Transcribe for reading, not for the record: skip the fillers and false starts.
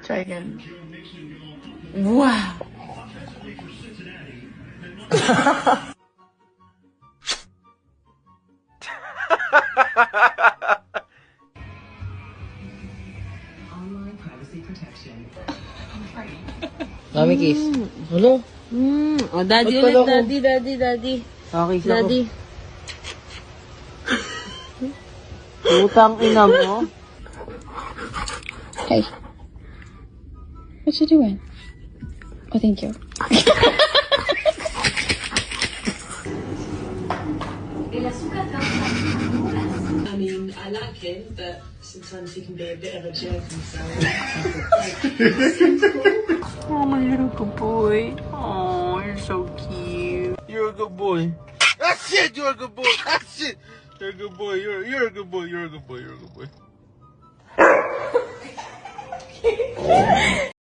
Try again. Wow. Online privacy protection. Mami kiss. Hello? Oh, daddy Ba't ulit. pala ako? Daddy. Okay, Daddy. Putang ina mo. Hey. What you doing? Oh, thank you. I mean, I like him, but sometimes he can be a bit of a jerk himself. Oh, my little good boy. Oh, you're so cute. You're a good boy. That's it. You're a good boy. That's it. You're a good boy. You're a good boy. You're a good boy. You're a good boy.